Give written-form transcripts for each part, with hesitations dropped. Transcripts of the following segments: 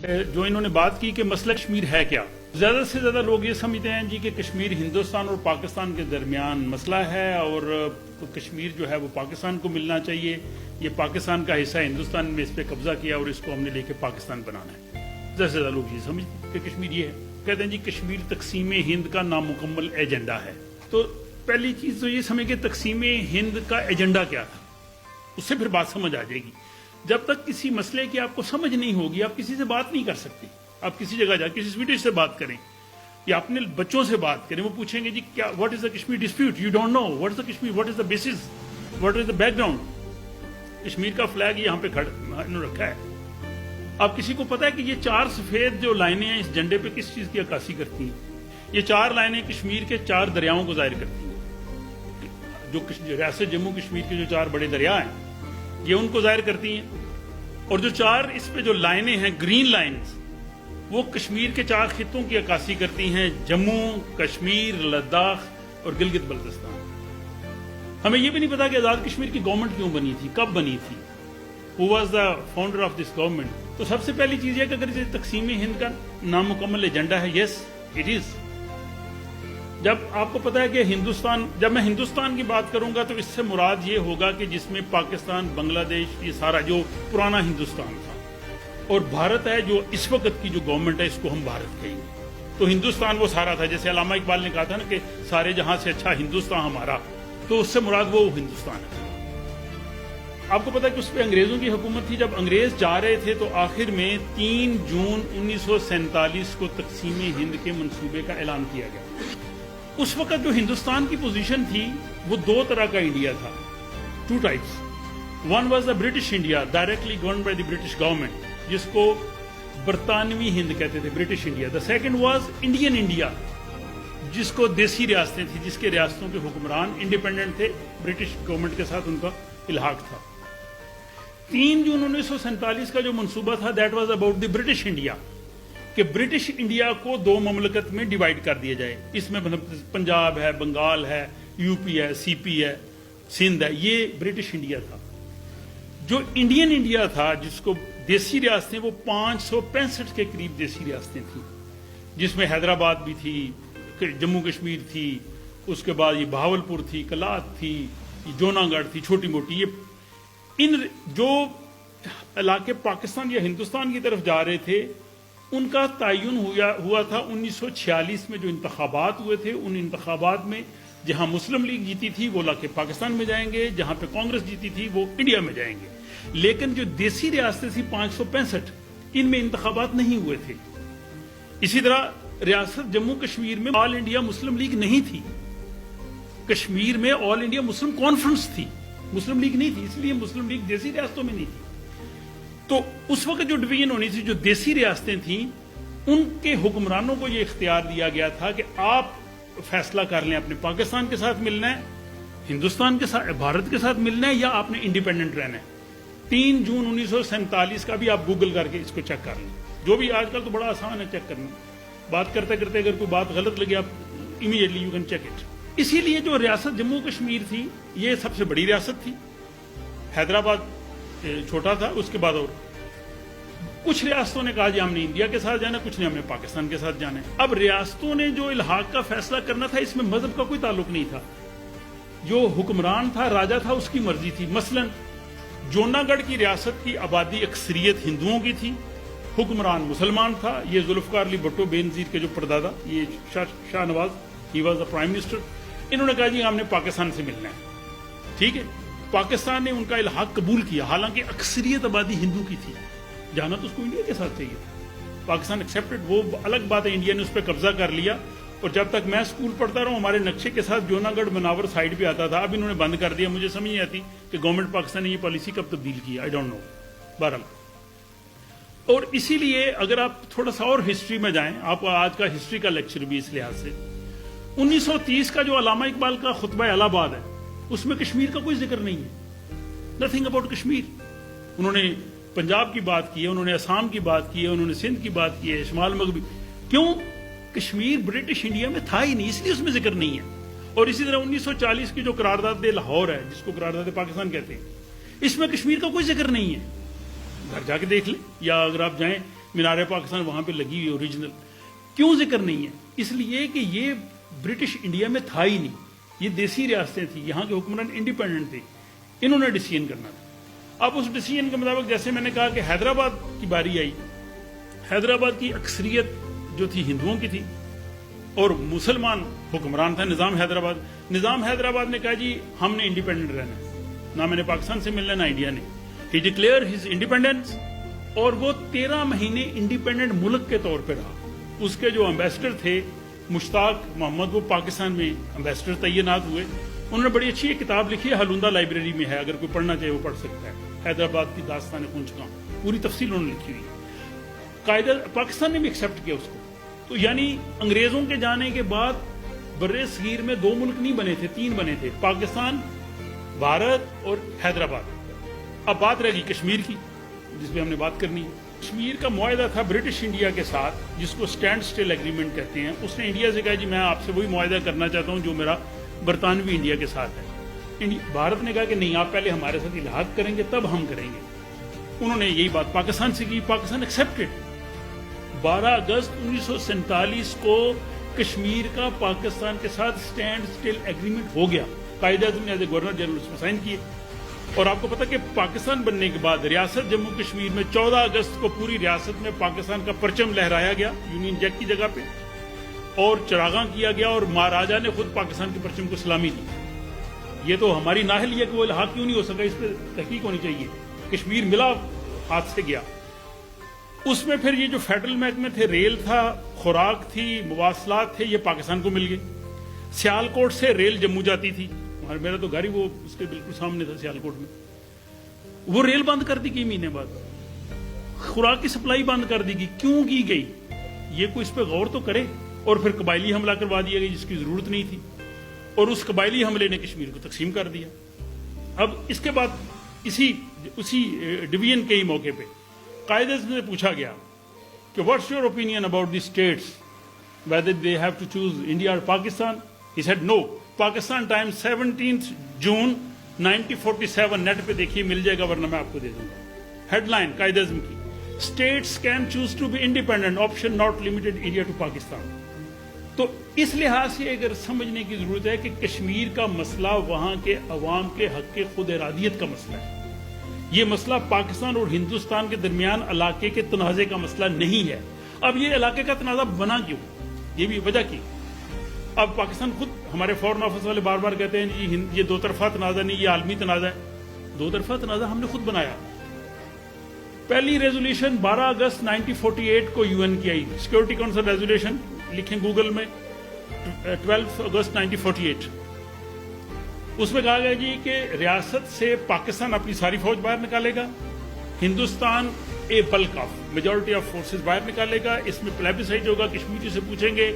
جو انہوں نے بات کی کہ مسئلہ کشمیر ہے کیا، زیادہ سے زیادہ لوگ یہ سمجھتے ہیں جی کہ کشمیر ہندوستان اور پاکستان کے درمیان مسئلہ ہے اور کشمیر جو ہے وہ پاکستان کو ملنا چاہیے، یہ پاکستان کا حصہ ہے، ہندوستان میں اس پہ قبضہ کیا اور اس کو ہم نے لے کے پاکستان بنانا ہے۔ زیادہ سے زیادہ لوگ یہ سمجھتے ہیں کہ کشمیر یہ ہے، کہتے ہیں جی کشمیر تقسیم ہند کا نامکمل ایجنڈا ہے۔ تو پہلی چیز تو یہ سمجھ کہ تقسیم ہند کا ایجنڈا کیا تھا، اس سے پھر بات سمجھ آ جائے گی۔ جب تک کسی مسئلے کی آپ کو سمجھ نہیں ہوگی آپ کسی سے بات نہیں کر سکتے۔ آپ کسی جگہ جا کسی سویڈش سے بات کریں یا اپنے بچوں سے بات کریں، وہ پوچھیں گے جی کیا what is the Kashmir dispute, you don't know what is the Kashmir, what is the basis, what is the background. Kashmir کا فلیگ یہاں پہ رکھا ہے، اب کسی کو پتا ہے کہ یہ 4 سفید جو لائنیں ہیں اس جھنڈے پہ کس چیز کی عکاسی کرتی ہیں؟ یہ 4 لائنیں کشمیر کے 4 دریاؤں کو ظاہر کرتی ہیں۔ جو ریاست جموں کشمیر کے جو 4 بڑے دریا ہیں یہ ان کو ظاہر کرتی ہیں، اور جو 4 اس پہ جو لائنیں ہیں گرین لائنز وہ کشمیر کے 4 خطوں کی عکاسی کرتی ہیں، جموں، کشمیر، لداخ اور گلگت بلتستان۔ ہمیں یہ بھی نہیں پتا کہ آزاد کشمیر کی گورنمنٹ کیوں بنی تھی، کب بنی تھی، who was the founder of this government. تو سب سے پہلی چیز یہ کہ اگر یہ تقسیم ہند کا نامکمل ایجنڈا ہے، یس اٹ از۔ جب آپ کو پتا ہے کہ جب میں ہندوستان کی بات کروں گا تو اس سے مراد یہ ہوگا کہ جس میں پاکستان، بنگلہ دیش، یہ سارا جو پرانا ہندوستان تھا، اور بھارت ہے جو اس وقت کی جو گورنمنٹ ہے اس کو ہم بھارت کہیں گے۔ تو ہندوستان وہ سارا تھا، جیسے علامہ اقبال نے کہا تھا نا کہ سارے جہاں سے اچھا ہندوستان ہمارا، تو اس سے مراد وہ ہندوستان ہے۔ آپ کو پتا ہے کہ اس پہ انگریزوں کی حکومت تھی، جب انگریز جا رہے تھے تو آخر میں 3 جون 1947 کو تقسیم ہند کے منصوبے کا اعلان کیا گیا۔ اس وقت جو ہندوستان کی پوزیشن تھی وہ 2 طرح کا انڈیا تھا، 2 types. One was the British India directly governed by the British government, جس کو برطانوی ہند کہتے تھے، British India. The second was Indian India, جس کو دیسی ریاستیں تھیں، جس کے ریاستوں کے حکمران انڈیپینڈنٹ تھے، برٹش گورنمنٹ کے ساتھ ان کا الحاق تھا۔ 3 جون 1947 کا جو منصوبہ تھا that was about the British India, کہ برٹش انڈیا کو 2 مملکت میں ڈیوائیڈ کر دیا جائے۔ اس میں پنجاب ہے، بنگال ہے، یو پی ہے، سی پی ہے، سندھ ہے، یہ برٹش انڈیا تھا۔ جو انڈین انڈیا تھا جس کو دیسی ریاستیں، وہ 565 کے قریب دیسی ریاستیں تھیں، جس میں حیدرآباد بھی تھی، جموں کشمیر تھی، اس کے بعد یہ بہاولپور تھی، کلات تھی، جوناگڑھ تھی، چھوٹی موٹی۔ یہ ان جو علاقے پاکستان یا ہندوستان کی طرف جا رہے تھے ان کا تعین ہوا تھا 1946 میں جو انتخابات ہوئے تھے۔ ان انتخابات میں جہاں مسلم لیگ جیتی تھی وہ علاقے پاکستان میں جائیں گے، جہاں پہ کانگریس جیتی تھی وہ انڈیا میں جائیں گے۔ لیکن جو دیسی ریاستیں تھیں 565، ان میں انتخابات نہیں ہوئے تھے۔ اسی طرح ریاست جموں کشمیر میں آل انڈیا مسلم لیگ نہیں تھی، کشمیر میں آل انڈیا مسلم کانفرنس تھی، مسلم لیگ نہیں تھی، اس لیے مسلم لیگ دیسی ریاستوں میں نہیں تھی۔ تو اس وقت جو ڈویژن ہونی تھی، جو دیسی ریاستیں تھیں، ان کے حکمرانوں کو یہ اختیار دیا گیا تھا کہ آپ فیصلہ کر لیں اپنے پاکستان کے ساتھ ملنا ہے، ہندوستان کے ساتھ، بھارت کے ساتھ ملنا ہے، یا آپ نے انڈیپینڈنٹ رہنا ہے۔ 3 جون 1947 کا بھی آپ گوگل کر کے اس کو چیک کر لیں، جو بھی آج کل تو بڑا آسان ہے چیک کرنا، بات کرتے کرتے اگر کوئی بات غلط لگے آپ immediately you can check it. اسی لیے جو ریاست جموں کشمیر تھی یہ سب سے بڑی ریاست تھی، حیدرآباد چھوٹا تھا، اس کے بعد اور کچھ ریاستوں نے کہا جی ہم نے انڈیا کے ساتھ جانا ہے، کچھ نے ہم نے پاکستان کے ساتھ جانا ہے۔ اب ریاستوں نے جو الحاق کا فیصلہ کرنا تھا اس میں مذہب کا کوئی تعلق نہیں تھا، جو حکمران تھا، راجا تھا، اس کی مرضی تھی۔ مثلا جوناگڑھ کی ریاست کی آبادی اکثریت ہندوؤں کی تھی، حکمران مسلمان تھا، یہ ذوالفقار علی بھٹو بے نظیر کے جو پردادا، یہ Shah Nawaz, he was the prime minister, انہوں نے کہا جی ہم نے پاکستان سے ملنا ہے، ٹھیک ہے۔ پاکستان نے ان کا الحاق قبول کیا، حالانکہ اکثریت آبادی ہندو کی تھی، جانا تو اس کو انڈیا کے ساتھ چاہیے تھا۔ پاکستان ایکسیپٹڈ، وہ الگ بات ہے، انڈیا نے اس پہ قبضہ کر لیا، اور جب تک میں اسکول پڑھتا رہا ہمارے نقشے کے ساتھ جوناگڑھ مناور سائڈ پہ آتا تھا، اب انہوں نے بند کر دیا، مجھے سمجھ نہیں آتی کہ گورنمنٹ پاکستان نے یہ پالیسی کب تبدیل کی، آئی ڈونٹ نو، بہرحال۔ اور اسی لیے اگر آپ تھوڑا سا اور ہسٹری میں جائیں، آپ آج کا ہسٹری کا لیکچر بھی اس لحاظ سے، 1930 کا جو علامہ اقبال کا خطبہ الہ آباد ہے اس میں کشمیر کا کوئی ذکر نہیں ہے، نتھنگ اباؤٹ کشمیر۔ انہوں نے پنجاب کی بات کی ہے، انہوں نے آسام کی بات کی ہے، انہوں نے سندھ کی بات کی ہے، شمال مغربی، کیوں؟ کشمیر برٹش انڈیا میں تھا ہی نہیں، اس لیے اس میں ذکر نہیں ہے۔ اور اسی طرح 1940 کی جو قرارداد لاہور ہے، جس کو قرارداد پاکستان کہتے ہیں، اس میں کشمیر کا کوئی ذکر نہیں ہے، گھر جا کے دیکھ لیں، یا اگر آپ جائیں मीनार पाकिस्तान वहां पे लगी हुई ओरिजिनल। क्यों जिक्र नहीं है? इसलिए कि ये ब्रिटिश इंडिया में था ही नहीं, ये देसी रियासतें थी, यहाँ के हुक्मरान इंडिपेंडेंट थे, इन्होंने डिसीजन करना था। अब उस डिसीजन के मुताबिक जैसे मैंने कहा कि हैदराबाद की बारी आई, हैदराबाद की अक्सरियत जो थी हिंदुओं की थी और मुसलमान हुक्मरान था निज़ाम हैदराबाद। निज़ाम हैदराबाद ने कहा जी हमने इंडिपेंडेंट रहना है, ना मैंने पाकिस्तान से मिलना ना इंडिया ने। ही डिक्लेयर हिज इंडिपेंडेंस और वो 13 महीने इंडिपेंडेंट मुल्क के तौर पर रहा। उसके जो एम्बेसडर थे मुश्ताक मोहम्मद, वो पाकिस्तान में एम्बेसडर तैनात हुए। उन्होंने बड़ी अच्छी एक किताब लिखी है, हलुंदा लाइब्रेरी में है, अगर कोई पढ़ना चाहे वो पढ़ सकता है, हैदराबाद की दास्तान पूंछगांव, पूरी तफसील उन्होंने लिखी हुई है। कायदा पाकिस्तान ने भी एक्सेप्ट किया उसको। तो यानी अंग्रेजों के जाने के बाद बर्रे सगीर में 2 मुल्क नहीं बने थे, 3 बने थे, पाकिस्तान, भारत और हैदराबाद। अब बात रहेगी कश्मीर की, जिसमें हमने बात करनी है। कश्मीर का मुआहदा था ब्रिटिश इंडिया के साथ, जिसको स्टैंड स्टिल एग्रीमेंट कहते हैं। उसने इंडिया से कहा जी मैं आपसे वही मुआहदा करना चाहता हूं जो मेरा बरतानवी इंडिया के साथ है। भारत ने कहा कि नहीं, आप पहले हमारे साथ इलाहाक करेंगे तब हम करेंगे। उन्होंने यही बात पाकिस्तान से की, पाकिस्तान एक्सेप्टेड। 12 अगस्त 1947 को कश्मीर का पाकिस्तान के साथ स्टैंड स्टिल एग्रीमेंट हो गया। कायद-ए-आज़म ने एज ए गवर्नर जनरल उसमें साइन किए। और आपको पता कि पाकिस्तान बनने के बाद रियासत जम्मू कश्मीर में 14 अगस्त को पूरी रियासत में पाकिस्तान का परचम लहराया गया यूनियन जैक की जगह पे, और चरागां किया गया, और महाराजा ने खुद पाकिस्तान के परचम को सलामी दी। ये तो हमारी नाहल है कि वो इल्हाक क्यों नहीं हो सका, इस पर तहकीक होनी चाहिए। कश्मीर मिला, हाथ से गया। उसमें फिर ये जो फेडरल महकमे थे, रेल था, खुराक थी, मवासलात थे, ये पाकिस्तान को मिल गए। सियालकोट से रेल जम्मू जाती थी, और मेरा तो घर ही वो उसके बिल्कुल सामने था सियालकोट में। वो रेल बंद कर दी गई महीने बाद, खुराक की सप्लाई बंद कर दी गई। क्यों की गई? ये कोई इस पर गौर तो करे। और फिर कबायली हमला करवा दिया गया जिसकी जरूरत नहीं थी, और उस कबायली हमले ने कश्मीर को तकसीम कर दिया। अब इसके बाद उसी डिवीजन के ही मौके पे कायदे-ए-आज़म से पूछा गया कि what's your opinion about the states, whether they have to choose India और Pakistan. He said no. Pakistan Times 17 June 1947, net पे देखिए मिल जाएगा, वरना मैं आपको दे दूंगा। हेडलाइन कायदे-ए-आज़म की, states can choose to be independent, option not limited India to Pakistan. तो इस लिहाज से अगर समझने की जरूरत है कि कश्मीर का मसला वहां के अवाम के हक के खुद इरादियत का मसला है। ये मसला पाकिस्तान और हिंदुस्तान के दरमियान इलाके के तनाजे का मसला नहीं है। अब ये इलाके का तनाजा बना क्यों, ये भी वजह की। अब पाकिस्तान खुद, हमारे फॉरेन ऑफिस वाले बार बार कहते हैं जी ये 2 तरफा तनाजा नहीं, ये आलमी तनाजा है। 2 तरफा तनाजा हमने खुद बनाया। पहली रेजोल्यूशन 12 अगस्त 1948 को यूएन की आई, सिक्योरिटी काउंसिल रेजोल्यूशन, लिखें गूगल में, 12 अगस्त 1948। उसमें कहा गया जी कि रियासत से पाकिस्तान अपनी सारी फौज बाहर निकालेगा, Hindustan a bulk of majority of forces बाहर निकालेगा। इसमें प्लेबिसाइट होगा, कश्मीरी से पूछेंगे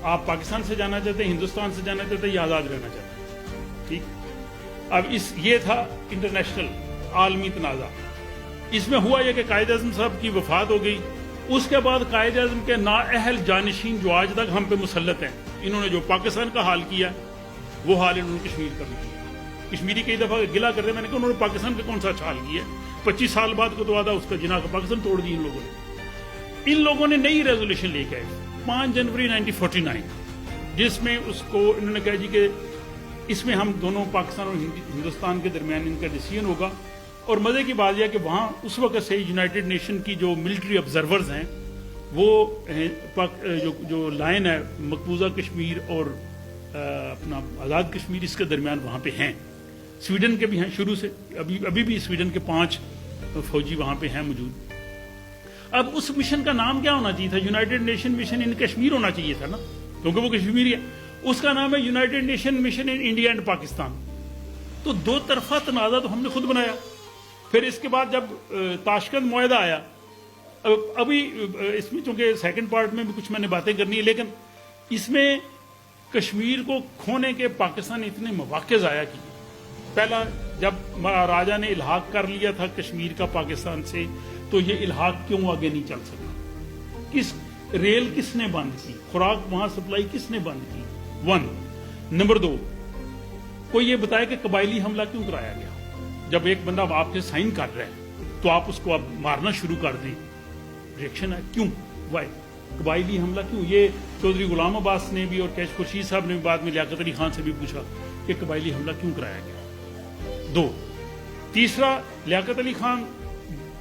आप पाकिस्तान से जाना चाहते हैं, हिंदुस्तान से जाना चाहते हैं या आजाद रहना चाहते हैं। ठीक। अब ये था इंटरनेशनल आलमी तनाजा। इसमें हुआ यह कि कायद-ए-आज़म साहब की वफात हो गई। उसके बाद कायद-ए-आज़म के नाअहल जानशीन जो आज तक हम पे मुसल्लत हैं, इन्होंने जो पाकिस्तान का हाल किया वो हाल इन्होंने कश्मीर का भी किया। कश्मीरी कई दफा गिला करते, मैंने कहा उन्होंने पाकिस्तान का कौन सा अच्छा हाल किया। 25 साल बाद को तो आधा उसका जिना का पाकिस्तान तोड़ दी इन लोगों ने। इन लोगों ने नई रेजोल्यूशन लेके आए 5 जनवरी 1949, जिसमें उसको इन्होंने कहा जी कि इसमें हम दोनों पाकिस्तान और हिंदुस्तान के दरमियान इनका डिसीजन होगा। और मजे की बात यह कि वहां उस वक्त से यूनाइटेड नेशन की जो मिलिट्री ऑब्जर्वर्स हैं वो जो लाइन है मकबूजा कश्मीर और अपना आज़ाद कश्मीर, इसके दरमियान वहां पे हैं। स्वीडन के भी हैं शुरू से, अभी भी स्वीडन के 5 फौजी वहां पे हैं मौजूद। अब उस मिशन का नाम क्या होना चाहिए था? United nation mission in Kashmir होना चाहिए था ना, क्योंकि वो कश्मीरी है। उसका नाम है United nation mission in India and Pakistan. तो 2 तरफा तनाजा तो हमने खुद बनाया। फिर इसके बाद जब ताशकंद मुआहदा आया, अभी इसमें चूंकि सेकंड पार्ट में भी कुछ मैंने बातें करनी है, लेकिन इसमें कश्मीर को खोने के पाकिस्तान ने इतने मौके ज़ाया किए। पहला, जब महाराजा ने इल्हाक कर लिया था कश्मीर का पाकिस्तान से, तो ये इल्हाक क्यों आगे नहीं चल सका? रेल किसने बंद की? खुराक वहां सप्लाई किसने बंद की? 1 नंबर 2, कोई ये बताया कि कबायली हमला क्यों कराया गया? जब एक बंदा आपसे साइन कर रहा है तो आप उसको अब मारना शुरू कर दें, रिएक्शन है, क्यों, वाई, कबायली हमला क्यों? ये चौधरी गुलाम अब्बास ने भी और कैश खुर्शीद साहब ने भी बाद में लियाकत अली खान से भी पूछा कि कबायली हमला क्यों कराया गया। 2, तीसरा, लियाकत अली खान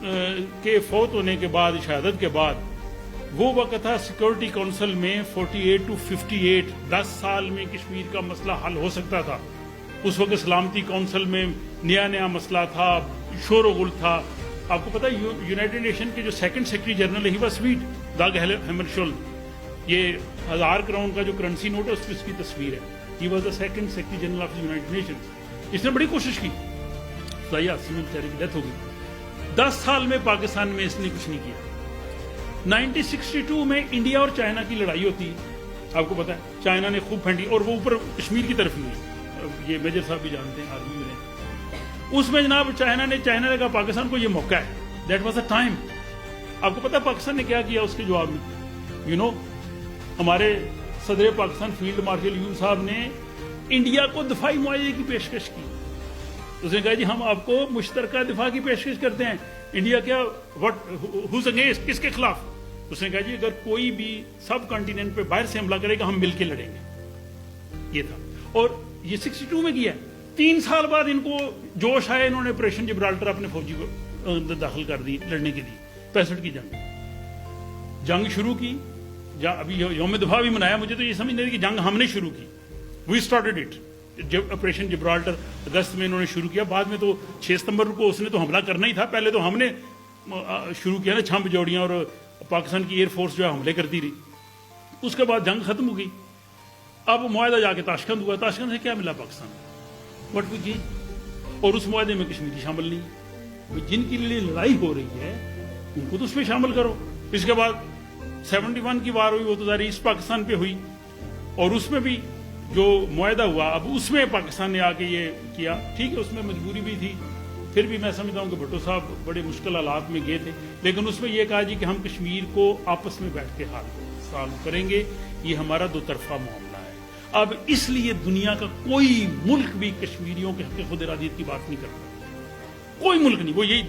के फौत होने के बाद, शहादत के बाद, वो वक्त था सिक्योरिटी काउंसिल में 48 to 58, 10 साल में कश्मीर का मसला हल हो सकता था। उस वक्त सलामती काउंसिल में नया मसला था, शोर गुल था। आपको पता है यूनाइटेड नेशन के जो सेकंड सेक्रेटरी जनरल है, ही वाज स्वीट, दाग हैमरशोल्ड। ये 1000 करोड़ का जो करेंसी नोट है उसमें इसकी तस्वीर है। He was the second secretary general of United Nations. इसने बड़ी कोशिश की, सही में बेचारे की डेथ हो गई। 10 साल में पाकिस्तान में इसने कुछ नहीं किया। 1962 में इंडिया और चाइना की लड़ाई होती है, आपको पता है, चाइना ने खूब फेंटी और वो ऊपर कश्मीर की तरफ ही हुई, ये मेजर साहब भी जानते हैं, आर्मी में। उसमें जनाब चाइना ने कहा पाकिस्तान को ये मौका है, दैट वाज द टाइम। आपको पता है पाकिस्तान ने क्या किया उसके जवाब में? हमारे सदर पाकिस्तान फील्ड मार्शल यून साहब ने इंडिया को दफाई मुआवजे की पेशकश की। उसने कहा जी हम आपको मुश्तरका दिफा की पेशकश करते हैं। इंडिया क्या, हुज अगेंस्ट, किसके खिलाफ? उसने कहा जी अगर कोई भी सब कॉन्टिनेंट पे बाहर से हमला करेगा हम मिलके लड़ेंगे। ये था, और ये 62 में किया। 3 साल बाद इनको जोश आया, इन्होंने ऑपरेशन जिब्राल्टर अपने फौजी को दाखिल कर दी लड़ने के लिए। 65 की जंग शुरू की, अभी यौम दफा भी मनाया। मुझे तो ये समझ नहीं कि जंग हमने शुरू की, वी स्टार्टेड इट। जब ऑपरेशन जिब्राल्टर अगस्त में इन्होंने शुरू किया, बाद में तो 6 सितंबर को उसने तो हमला करना ही था। पहले तो हमने शुरू किया ना, छंप जोड़ियां, और पाकिस्तान की एयरफोर्स जो है हमले करती रही। उसके बाद जंग खत्म हो गई। अब मुआहदा जाके ताशकंद हुआ। ताशकंद से क्या मिला पाकिस्तान को? What we gain. और उस मुआहदे में कश्मीरी शामिल नहीं। जिनके लिए लड़ाई हो रही है उनको तो उसमें शामिल करो। इसके बाद 71 की वार हुई, वो तो ज़ाहिर ईस्ट पाकिस्तान पे हुई, और उसमें भी जो मुआहदा हुआ, अब उसमें पाकिस्तान ने आके ये किया। ठीक है, उसमें मजबूरी भी थी, फिर भी मैं समझता हूँ कि भुट्टो साहब बड़े मुश्किल हालात में गए थे, लेकिन उसमें यह कहा जी कि हम कश्मीर को आपस में बैठ के सॉल्व करेंगे। ये हमारा 2 तरफा मामला है। अब इसलिए दुनिया का कोई मुल्क भी कश्मीरियों के हक़ खुद इरादियत की बात नहीं करता, कोई मुल्क नहीं। वो यही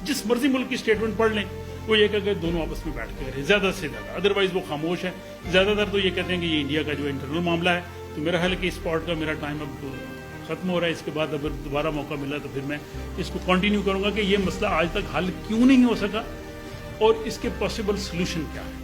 जिस मर्जी मुल्क की स्टेटमेंट पढ़ लें, वो ये कहते हैं दोनों आपस में बैठ के करें ज्यादा से ज्यादा, अदरवाइज वो खामोश है। ज्यादातर तो ये कहते हैं कि ये इंडिया का जो इंटरनल मामला है। तो मेरा ख्याल है कि इस पॉड का मेरा टाइम अब खत्म हो रहा है। इसके बाद अगर दोबारा मौका मिला तो फिर मैं इसको कंटिन्यू करूंगा कि ये मसला आज तक हल क्यों नहीं हो सका और इसके पॉसिबल सोल्यूशन क्या है।